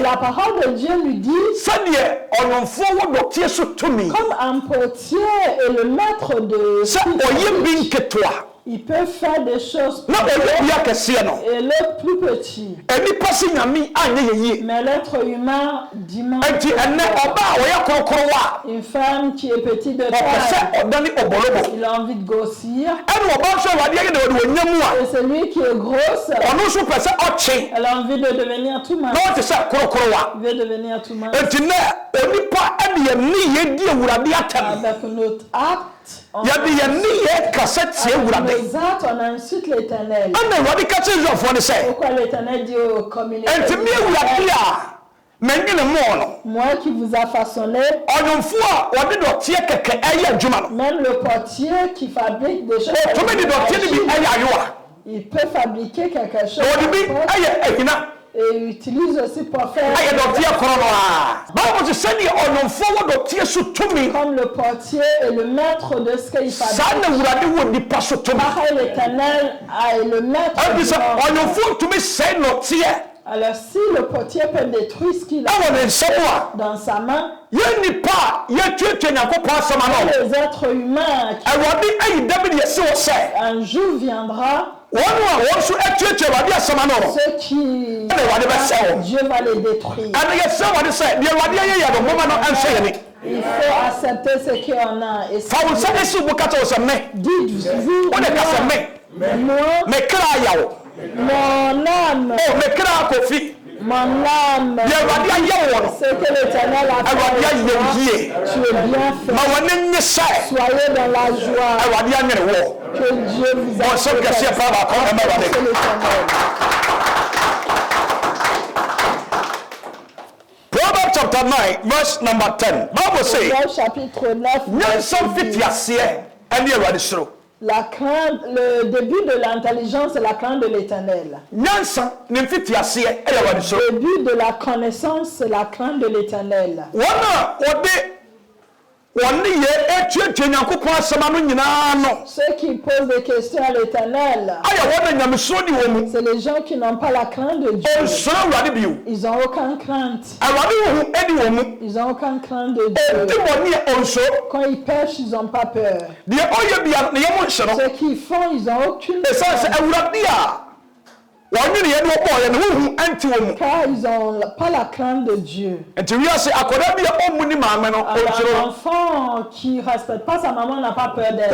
La parole de Dieu nous dit, comme un potier est le maître de il peut faire des choses plus grandes et l'autre plus petit. Mais l'être humain dimanche, une femme qui est petite de taille, il a envie de grossir. Et celui qui est grosse, elle a envie de devenir tout mal. Il veut devenir tout mal. Avec notre acte, on insulte l'Éternel. Pourquoi l'Éternel dit aux communautés, moi qui vous a façonné, même le potier qui fabrique des choses, il peut fabriquer quelque chose et il utilise aussi pour faire comme le potier est le maître de ce qu'il fabrique. Pareil, l'Éternel est le maître alors si le potier peut détruire ce qu'il a dans sa main, les êtres humains un jour viendra, ceux qui Dieu va les détruire. Il faut accepter ce qu'il y en a. Et dites-vous, mon âme, mon âme, ce que l'Éternel a fait, tu es bien fait. Soyez dans la joie que Dieu vous a fait. Proverbs chapter 9, verse number 10. Bible says, chapitre 9, la crainte, le début de l'intelligence est la crainte de l'Éternel. Le début de la connaissance, c'est la crainte de l'Éternel. Ceux qui posent des questions à l'Éternel, c'est les gens qui n'ont pas la crainte de Dieu. Ils n'ont aucune crainte. Ils n'ont aucune crainte de Dieu. Quand ils pêchent, ils n'ont pas peur. Ce qu'ils font, ils n'ont aucune crainte. Car ils n'ont pas la crainte de Dieu. Un enfant qui ne respecte pas sa maman n'a pas peur d'elle.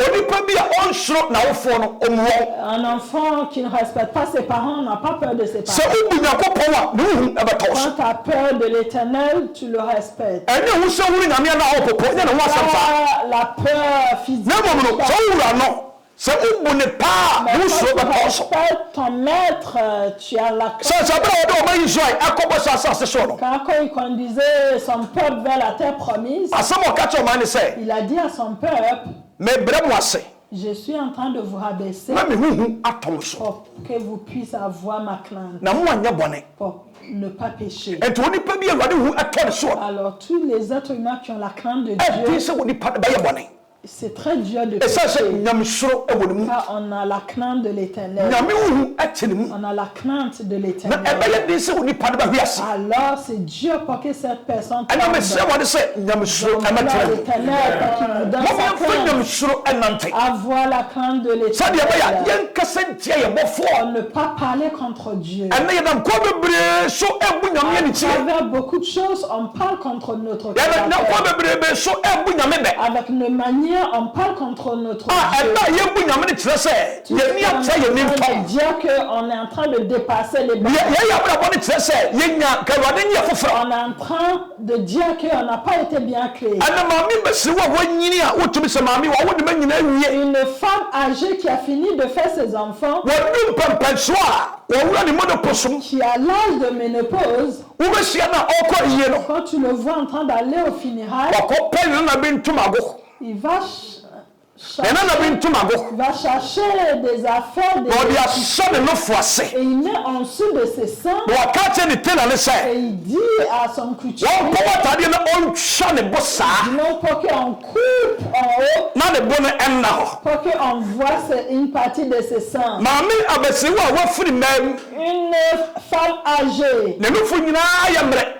Un enfant qui ne respecte pas ses parents n'a pas peur de ses parents. Quand tu as peur de l'Éternel, tu le respectes. La peur physique. C'est où on n'est pas nous sommes ton maître, tu as la car quand il conduisait son peuple vers la terre promise, il a dit à son peuple, je suis en train de vous rabaisser pour que vous puissiez avoir ma crainte, pour ne pas pécher. Alors tous les êtres humains qui ont la crainte de Dieu, c'est très dur de pécher. Car on a la crainte de l'Éternel. On a la crainte de l'Éternel. Alors c'est dur pour que cette personne tombe. L'Éternel pour qu'il nous donne sa crainte. Avoir la crainte de l'Éternel. On ne pas parler contre Dieu. À travers beaucoup de choses, on parle contre notre Créateur. Avec nos manières, on parle contre notre Dieu. Tu es en train de dire qu'on est en train de dépasser les bornes. On est en train de dire qu'on n'a pas été bien créé. Une femme âgée qui a fini de faire ses enfants, qui a l'âge de ménopause, quand tu le vois en train d'aller au funérailles, il va chercher des affaires, et il met en dessous de ses seins, et il dit à son couturier, pour qu'on coupe en haut, na de bo no enna ho pour que on voit une partie de ses seins. Maami abesiwa wa furi mam Une femme âgée. ne nufu nyina ya mre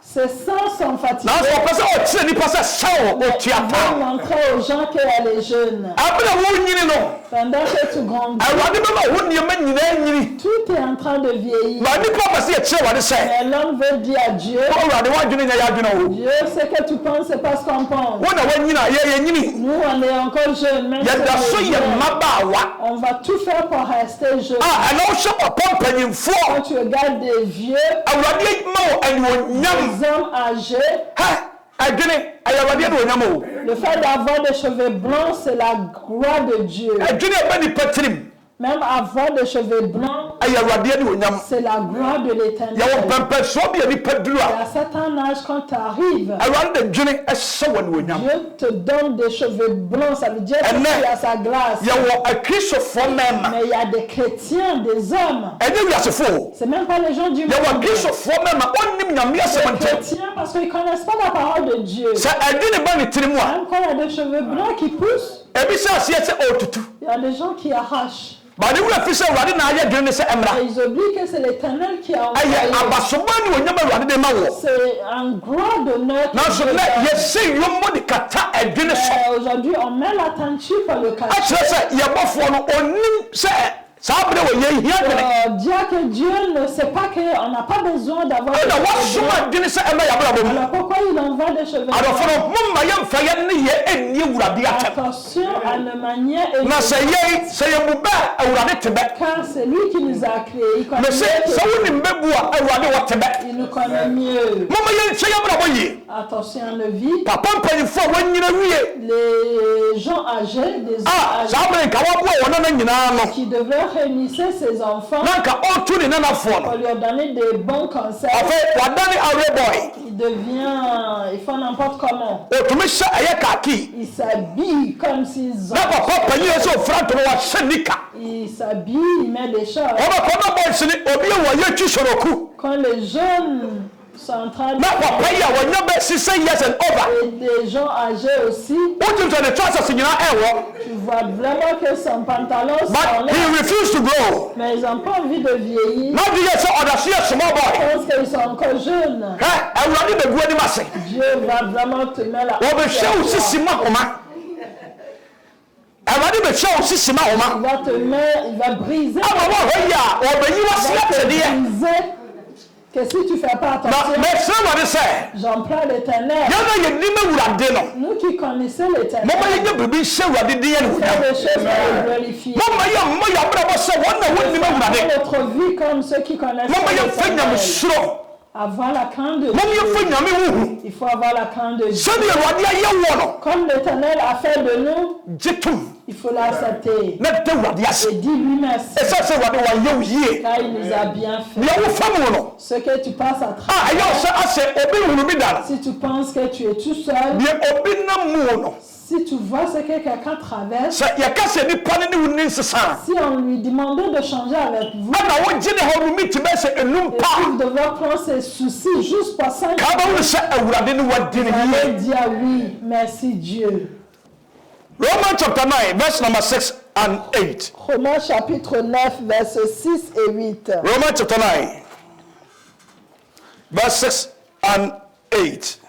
Ses seins sont fatigués. na so pese o tire ni pese sawo o tiata montrer aux gens qu'elle est jeune. abra wo nyini no Pendant que tu grandis, awade baba wo niema nyina nyini tout est en train de vieillir. ma ni papa se tire wade se Mais l'homme veut dire à Dieu, awade wa dwene nya ya dwene wo Dieu, ce que tu penses, c'est pas ce qu'on pense. wo na wa nyina ye nyini Nous, on est encore jeunes, même ya da so si ye mabawa on va tout faire pour rester jeune. ana so opon panyimfo Quand tu regardes des vieux, awade ma wo anwonyam des hommes âgés, ha adwene ayawade no onyam o le fait d'avoir des cheveux blancs, c'est la gloire de Dieu. adwene ba ni patrim Même avoir des cheveux blancs, ayawade no onyam c'est la gloire de l'Éternel. ya wo pempe so bi ni paduru À un certain âge, quand tu arrives, awade de dwene ese wo no onyam Dieu te donne des cheveux blancs. Ça veut dire que tu as sa grâce. ya wo akrisofo mema Mais il y a des chrétiens, des hommes. ene wiasefo C'est même pas les gens du ya wo monde. akrisofo mema onnim nyame asem Les ntem chrétiens, parce qu'ils ne connaissent pas la parole de Dieu. sa adwene ba ni tirimu a Même quand il y a des cheveux blancs qui poussent, ebi sa asie se otutu il y a des gens qui arrachent. ba ni wura fi se awade na aye dwene se emra Et ils oublient que c'est l'Éternel qui a aye envoyé. abasoba ni onyam awade de ma wo C'est un gloire d'honneur. na so na ye se yomo de kata adwene so Aujourd'hui, on met l'attention par le a cachet. kire se ye bofo no onnim se sa abre wo ye hia dwene Dire que Dieu ne sait pas qu'on n'a pas besoin d'avoir des na wa cheveux blancs. soma dwene se emra ya bra bom Alors pourquoi il envoie des cheveux adofo blancs? no mumma ye mfa ye ne ye enni wurade atem Attention à le manier et na se ye se ye buba awurade tebe car c'est lui qui nous a créés. Il connaît me se mieux se que- woni mbebu a awurade wo tebe il nous connaît mieux. mumma ye se ye bra bo yi Attention à ne vit. papa mpanyifo a wanyina wie Les gens âgés, des hommes sa âgés abre nka wa bo wona na nyina no qui devraient réunir ses enfants na nka otu ni nanafo pour no leur donner des bons conseils. afa wadane awre boy Il font n'importe comment. otumi sha aye kaki Ils s'habillent comme s'ils ont. na papa panyi so frato wa shenika Ils s'habillent, ils mettent des choses. oba kono boy sini obi wa ye twi soroku Quand les jeunes sont en train de... na papa ya wa nyobe 6 years and over Et des gens âgés aussi, otum so the trousers nyina ewo tu vois vraiment que son pantalon but s'enlève. he refused to grow Mais ils n'ont pas envie de vieillir. na di ye so odasi ye small boy Ils pensent qu'ils sont encore jeunes. awurade be guani mase Dieu va vraiment te mettre la... wo be hwe usisi ma homa awurade be hwe usisi ma Il homa va te mettre, il va briser. ama wo hoya wo be yi Il wasi va te atede briser. Que si tu ne fais pas na attention, me se wade se j'emploie l'Éternel. yana ye nime wurade no Nous qui connaissons l'Éternel, mama ye nye bibi hye wurade de ye ne faire wudam des choses pour le glorifier. mama ye mo ya bra bo se wona wonime wurade Notre vie comme ceux qui connaissent mama ye fa nyam l'Éternel. suro Avoir la crainte de mama ye fa Dieu. nyame wuhu Il faut avoir la crainte de Dieu. se de wurade aye wo no Comme l'Éternel a fait de nous, jitum il faut l'accepter. na de wurade ase Et dis-lui merci, esa se wurade wa ye wiye car il nous a bien fait. ne wo fa mu no Ce que tu passes à aye travers, se ase obi hunu bi dara si tu penses que tu es tout seul, bi obi na mu no si tu vois ce que quelqu'un traverse, se ya ka se ni pane ni wuni nsesa si on lui demandait de changer avec vous, ana wo gine ho no miti be se enum et pa qu'il devait prendre ses soucis juste pour 5 ka ba wo se awurade ni wadi ni vous allez yiye dire oui, merci Dieu. Romans chapter 9 verse number 6 and 8 Romains chapitre 9, versets 6 et 8. Romans chapter 9 verse 6 and 8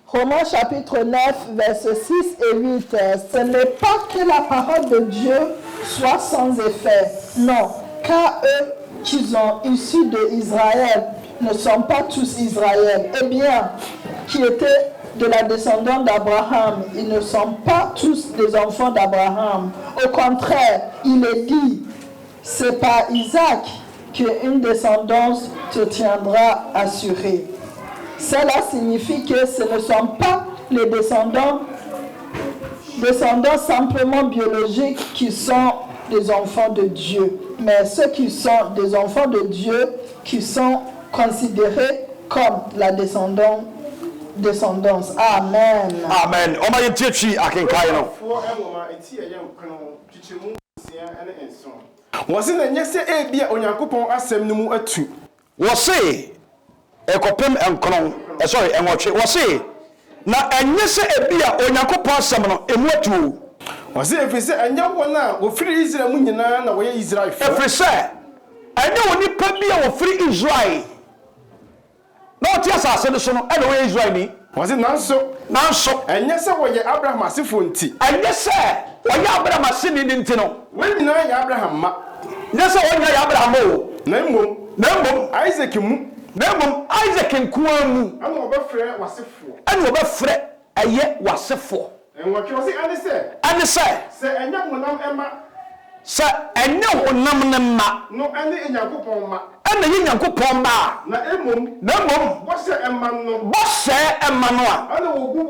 Romains chapitre 9, versets 6 et 8. Ce n'est pas que la parole de Dieu soit sans effet. Non, car eux qui sont issus d'Israël ne sont pas tous Israël. Eh bien, qui étaient de la descendance d'Abraham, ils ne sont pas tous des enfants d'Abraham. Au contraire, il est dit, c'est par Isaac qu'une descendance te tiendra assurée. Cela signifie que ce ne sont pas les descendants simplement biologiques qui sont des enfants de Dieu, mais ceux qui sont des enfants de Dieu qui sont considérés comme la descendance. Amen. Amen. O ma yenti twi akenkai no. Wose na nyese ebia onyankopon asem no mu atu. Wo se ekopem enkron. Sorry, enwotwe. Wo se na enye se ebia onyankopon asem no emu atu ɔse ɛfiri sɛ ɛnyɛ wɔn a wɔfiri Israel mu nyinaa na wɔyɛ Israel fo ɛfiri sɛ ɛnyɛ onipa bi a wɔfiri Israel na ɔte asase no so no ɛna wɔyɛ Israel ni ɔse nanso ɛnyɛ sɛ wɔyɛ Abraham asefo nti ɛnyɛ sɛ wɔyɛ Abraham ase ni nti no wɔn nyinaa yɛ Abraham ma nyɛ sɛ wɔnyɛ yɛ Abraham o na mmom Isaac mu na mmom Isaac nkoa mu ɛna wɔbɛfrɛ wasefo ɛna wɔbɛfrɛ ɛyɛ wasefo ɛnwɔtwe ɔse ɛne sɛ sɛ ɛnyɛ honam ɛma sɛ ɛnyɛ honam ne ma no ɛne Nyankopɔn ma ɛna yɛ Nyankopɔn ma na mmom bɔhyɛ ɛma no a ɛna wɔbu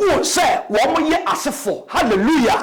wɔn sɛ wɔn yɛ asefo hallelujah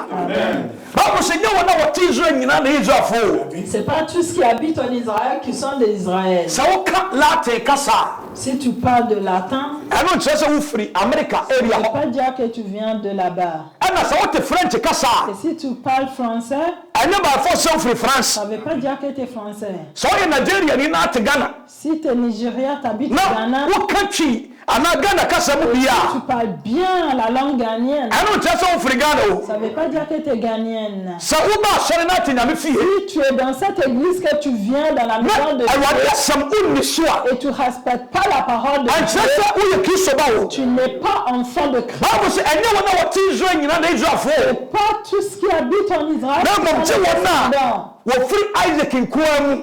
Bible sɛ nyɛ wɔn a wɔte Israel nyinaa na Israelfo c'est pas tous qui habitent en Israël qui sont des Israéliens sɛ woka latin kasa si tu parles de latin ɛno nkyerɛ sɛ wofiri America area hɔ hɔ pas dire que tu viens de là-bas ɛna sɛ wote French kasa et si tu parles français ɛnyɛ baafo sɛ wofiri France ça veut pas dire que tu es français sɛ woyɛ Nigeria ni na ate Ghana si tu es Nigérien t'habites na Ghana woka twi ana Ghana kasa mu bia tu parles bien la langue ghanéenne ɛno nkyerɛ sɛ wofiri Ghana o ça veut pas dire que tu es ghanéenne sɛ woba asɔre na ate Nyame fie si tu es dans cette église que tu viens dans la maison de Dieu et tu respectes pas la parole de Dieu tu n'es pas enfant de Christ c'est pas tout ce qui habite en Israël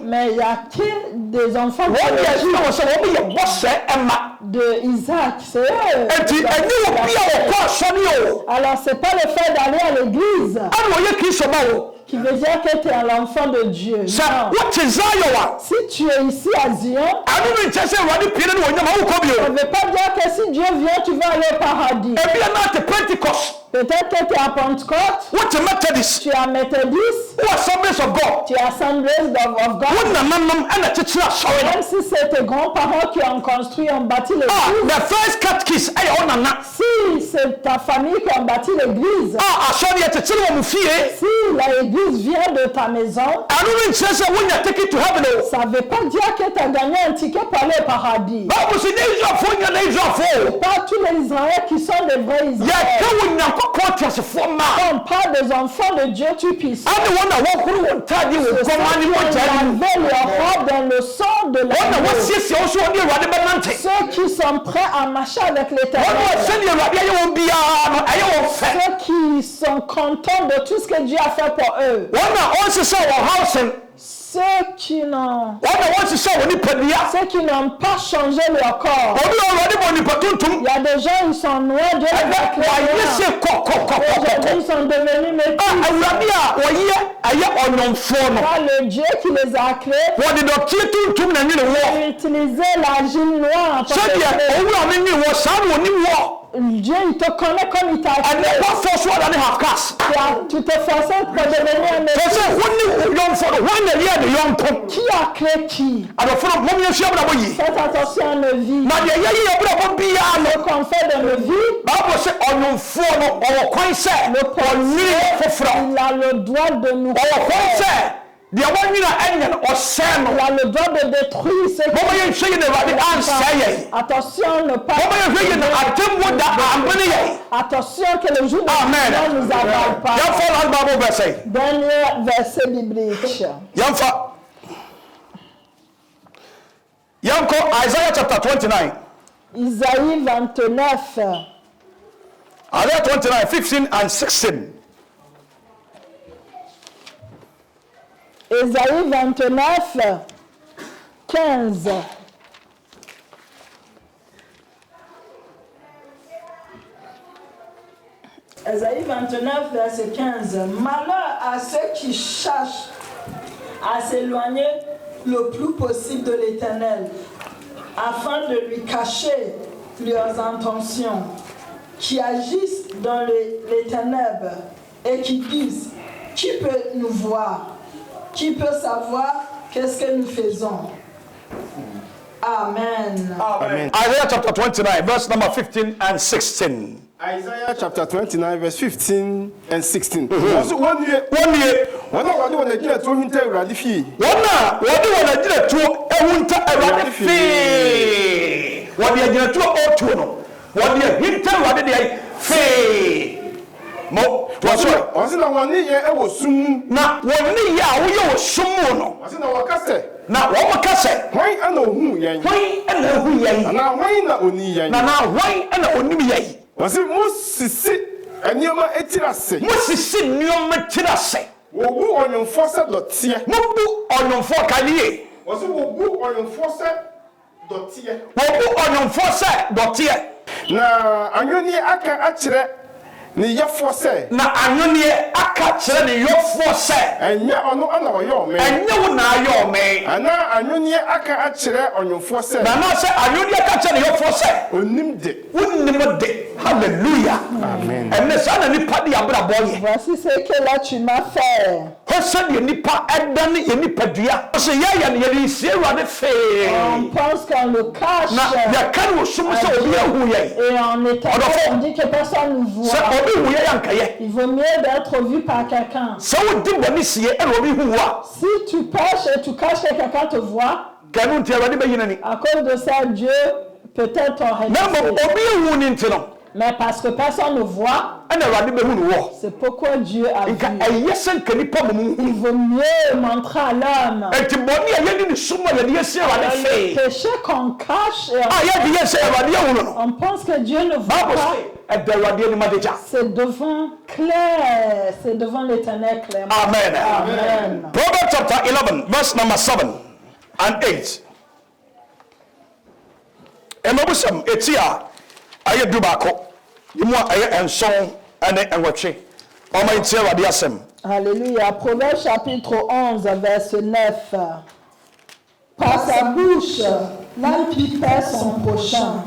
mais il y a que des enfants de Isaac c'est eux alors c'est pas le fait d'aller à l'église qui veut dire que tu es l'enfant de Dieu. Non. Si tu es ici à Zion, ça ne veut pas dire que si Dieu vient, tu vas aller au paradis. Peut-être que tu es à Pentecôte, tu es Methodist, tu es Assemblies of God, même si c'est tes grands-parents qui ont construit, ont bâti l'église. Si c'est ta famille qui a bâti l'église, si l'église vient de ta maison, ça ne veut pas dire que tu as gagné un ticket pour aller au paradis. Pas tous les Israéliens qui sont des vrais Israéliens. Quand on parle des enfants de Dieu, tu puisses. Ceux qui laver leur robe dans le sang de l'agneau. Ceux qui sont prêts à marcher avec l'Éternel. Ceux qui sont contents de tout ce que Dieu a fait pour eux. Ceux qui n'ont pas changé leur corps. Il y a des gens, ils sont noirs, Dieu les a créés. Aujourd'hui, ils sont devenus métis. Le Dieu qui les a créés, il utilisait l'argile noire. Dieu, il te connaît comme il t'a créé. Tu t'es forcé pour devenir un métis. Qui a créé qui? Faites attention à nos vies. Ce qu'on fait dans nos vies, le portier, il a le droit de nous faire. Il a le droit de détruire ce qui attention, ne pas attention que le jour de la ne nous avale pas. Dernier verset biblique. Isaiah chapter 29. Isaïe 29. Isaiah 29, 15 and 16. Isaïe 29, 15. Isaïe 29, verset 15. Malheur à ceux qui cherchent à s'éloigner le plus possible de l'Éternel, afin de lui cacher leurs intentions, qui agissent dans les ténèbres et qui disent, qui peut nous voir? Qui peut savoir qu'est-ce que nous faisons? Amen. Amen. Isaiah chapter 29, verse number 15 and 16. Isaiah chapter 29, verse 15 and 16. One year. wɔde ahinta awurade de fee mo wɔso ɔse na wɔne yɛ ɛwɔ sum mu na wɔne yɛ a woyɛ wɔ sum mu no ɔse na wɔka sɛ na wɔn ka sɛ hwan ana ohu yɛn hwan ana ohu yɛn na hwan na oni yɛn na hwan ana onim yɛn ɔse mosisi nneɛma etiri ase mosisi nneɛma tiri ase wɔbu ɔnyomfoɔ sɛ dɔteɛ mobu ɔnyomfoɔ kalie ɔse wɔbu ɔnyomfoɔ sɛ dɔteɛ wɔbu ɔnyomfoɔ sɛ dɔteɛ na anwonneɛ aka akyerɛ ne yɛfoɔ sɛ na anwonneɛ aka kyerɛ ne yɔfoɔ sɛ ɛnyɛ ɔno ana ɔyɛ ɔmɛ ɛnyɛ wo na ayɛ ɔmɛ anaa anwonneɛ aka akyerɛ ɔnyomfoɔ sɛ na sɛ anwonneɛ aka kyerɛ ne yɔfoɔ sɛ onim de wonim de hallelujah amen ɛnɛ saa na nipa de abrabɔ yɛ voici ce que là tu m'as fait. hɔ sɛdeɛ nipa ɛdane yɛ nipadua ɔsɛ yɛyɛ no yɛde nsie awurade fee On pense qu'on le cache. na yɛka ne wɔ som sɛ obi ahu yɛn Et en état, on dit que personne ne sɛ voit. obi hu yɛ yɛnkɛyɛ Il vaut mieux d'être vu par quelqu'un. sɛ wodi bɔne sie ɛna obi hu wo a Si tu pêches et tu caches que quelqu'un te voit, kɛno nti awurade bɛyi n'ani à cause de ça, Dieu peut-être t'aurait na mmom laissé. obi ahu ne nti no Mais parce que personne ne voit, ɛna awurade bɛhu no wɔ c'est pourquoi Dieu a vu. nka ɛyɛ sɛ nka nipa mmom Il vaut mieux montrer à l'homme enti bɔne a yɛde ne som a yɛde yɛsi awurade le fee péché qu'on cache. Et a yɛde yɛ sɛ awurade ahu no no on pense que Dieu ne voit bible pas. sɛ ɛda awurade anim adagya C'est devant clair, c'est devant l'éternel clairement. amen Amen. Proverbs chapter 11 verse number 7 and 8 ɛmabusɛm ɛti a ayɛ du baako yɛmu a ɛyɛ nson ɛne nwɔtwe ɔma ntie awurade asɛm Alléluia. Proverbe chapitre 11, verset 9. Par sa bouche, l'impie perd son prochain,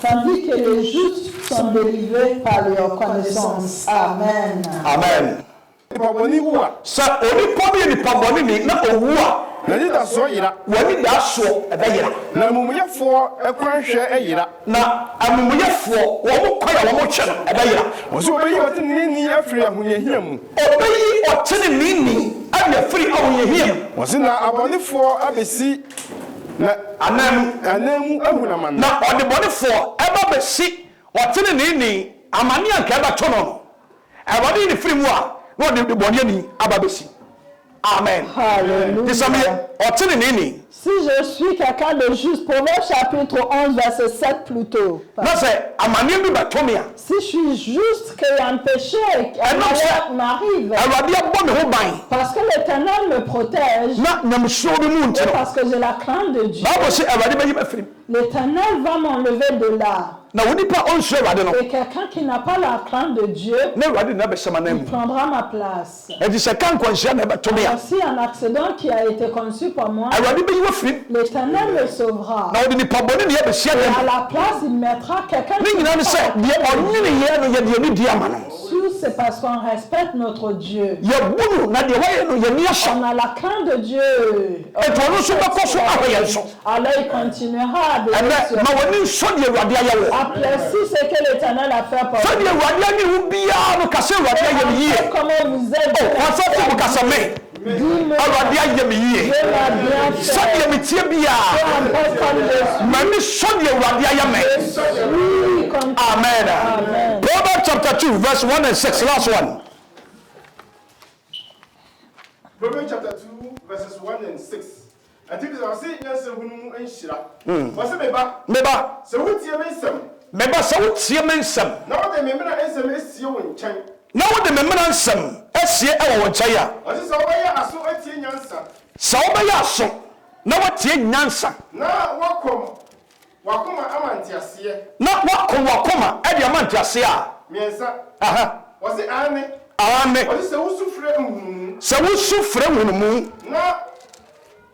tandis que les justes sont délivrés par leur connaissance. Amen. amen nipa bɔne wu a sɛ onipa bi yɛ nipa bɔne ni na owu a n'ani da soɔ yera w'ani da soɔ ɛbɛyera na amumuyɛfoɔ ɛkwanhwɛ ɛyera na amumuyɛfoɔ wɔn kwan a wɔn kyɛ no ɛbɛyera ɔse wɔbɛyi ɔteneneeni afiri ahohiahia mu ɔbɛyi ɔtene nini ɛna firi ahoyehia mu ɔse na abɔnefoɔ abɛsi na anan mu ahunama no na ɔde bɔnefoɔ ɛba bɛsi ɔtene nini amane anka ɛbɛto no no ɛbɔne yi ne firi mu a na ɔde bɔne ani aba bɛsi amen Alléluia. ɔtene nini Si je suis quelqu'un de juste, Proverbe chapitre 11, verset 7 plutôt. na sɛ amane bi bɛto me a Si je suis juste, qu'il y a un péché, qu'un malheur m'arrive, awurade abɔ me ho ban parce que l'Éternel me protège, na nyamesuo bi mu nti et no parce que j'ai la crainte de Dieu, bible sɛ awurade bɛyi bɛfiri mu l'Éternel va m'enlever de là. na wo nipa ɔnsuo awurade no Et quelqu'un qui n'a pas la crainte de Dieu na awurade na bɛhyɛ ma nan mu prendra ma place. ɛnti sɛ ka nkwanhyia na ɛbɛto me a Voici un accident qui a été conçu pour moi. awurade bɛyi wafiri mu L'Éternel me sauvera. na ɔde nipa bɔne ne yɛbɛhyia Et dɛm à la place, il mettra quelqu'un ne qui nyinaa ne sɛ deɛ ɔnyene yɛ no yɛde ani di ama no Tout, c'est parce qu'on respecte notre Dieu. yɛbu no na deɛ wɔyɛ no yɛni ahyɛ On a la crainte de Dieu. ɛnti ɔno nso bɛkɔ so ahwɛ yɛn so Alors il continuera à ɛnɛ bénir sur ma w'ani nsɔ deɛ awurade ayɛ wo Apprécie ce que l'Éternel a fait pour sɛdeɛ awurade ane wo biara no ka sɛ awurade ayɛ me yie vous. Comment vous êtes. ɔsɛ mo kasa me Dis-moi, awurade ayɛ me yie Dieu m'a bien fait. sɛdeɛ metie biara Peu comme je m'ani sɔ deɛ awurade ayɛ me suis, comme amen Amen. Proverbs chapter 2 verse 1 and 6 last one Proverbs chapter 2 verses 1 and 6 ati bi sɛ ɔse nyansa hunu mu nhyira ɔse meba sɛ wotie me nsɛm meba sɛ wotie me nsɛm na wode me mmara nsɛm asie wo nkyɛn na wode me mmara nsɛm asie ɛwɔ wo nkyɛn a ɔse sɛ wobɛyɛ aso atie nyansa sɛ wobɛyɛ aso na woatie nyansa na wakoma ama nteaseɛ na woako wakoma ɛde ama ntease a mmiɛnsa aha ɔse ane ame ɔse sɛ wosu frɛ nhunumu sɛ wosu frɛ hunumu na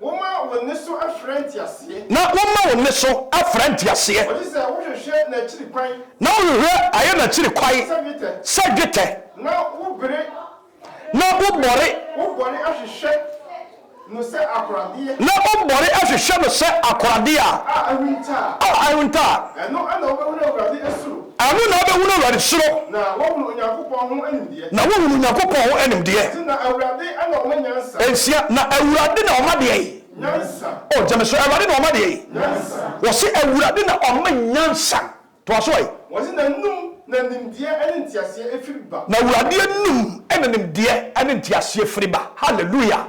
woma wo ne so afrɛ nteaseɛ na woma wo ne so afrɛ nteaseɛ ɔse sɛ wohwehwɛ n'akyiri kwan na wohwehwɛ ayɛ n'akyiri kwae sɛ dwetɛ sɛ dwetɛ na wobere na wobɔre wobɔne ahwehwɛ no sɛ akoradeɛ na wobɔre ahwehwɛ no sɛ akoradeɛ a ahunta a ahunta a ɛno ana wobɛhu no awurade asuro ano na wobɛhu no awurade soro na wohunu onyankopɔn ho animdeɛ na wohunu onyankopɔn ho animdeɛ nti na awurade ana ɔma nyansa ɛnsia na awurade na ɔma deɛ yi nyansa o gyeme so awurade na ɔma deɛ yi nyansa wɔse awurade na ɔma nyansa toa so ɛ na awurade anum ɛna nimdeɛ ɛne nteaseɛ firi ba. Hallelujah.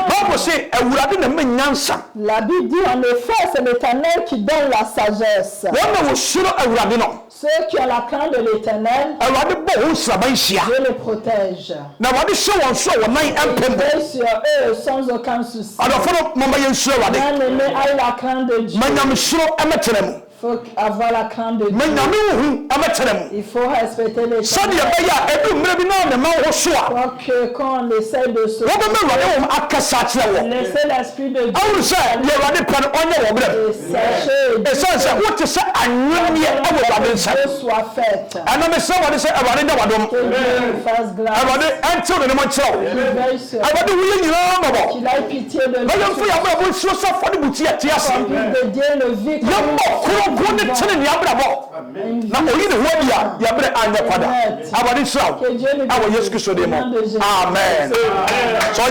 Bible say awurade na menyansa. La Bible dit en effet c'est l'Éternel qui donne la sagesse. Wɔn na wɔsuro awurade no. Ceux qui ont la crainte de l'Éternel, Dieu les protège. Il veille sur eux sans aucun souci. Bien-aimé, aie la crainte de Dieu. Il faut avoir la crainte de Dieu. Il faut respecter les choses. Quand on essaie de se laisser l'esprit de Dieu. Et sachez Dieu soit faite. Que Dieu fasse grâce. Qu'il aille pitié de nous. Qu'on puisse dédier le vie na oyi ne ho dia ya bre anya kwada abade sraw awo Yesu Kristo de mo amen. So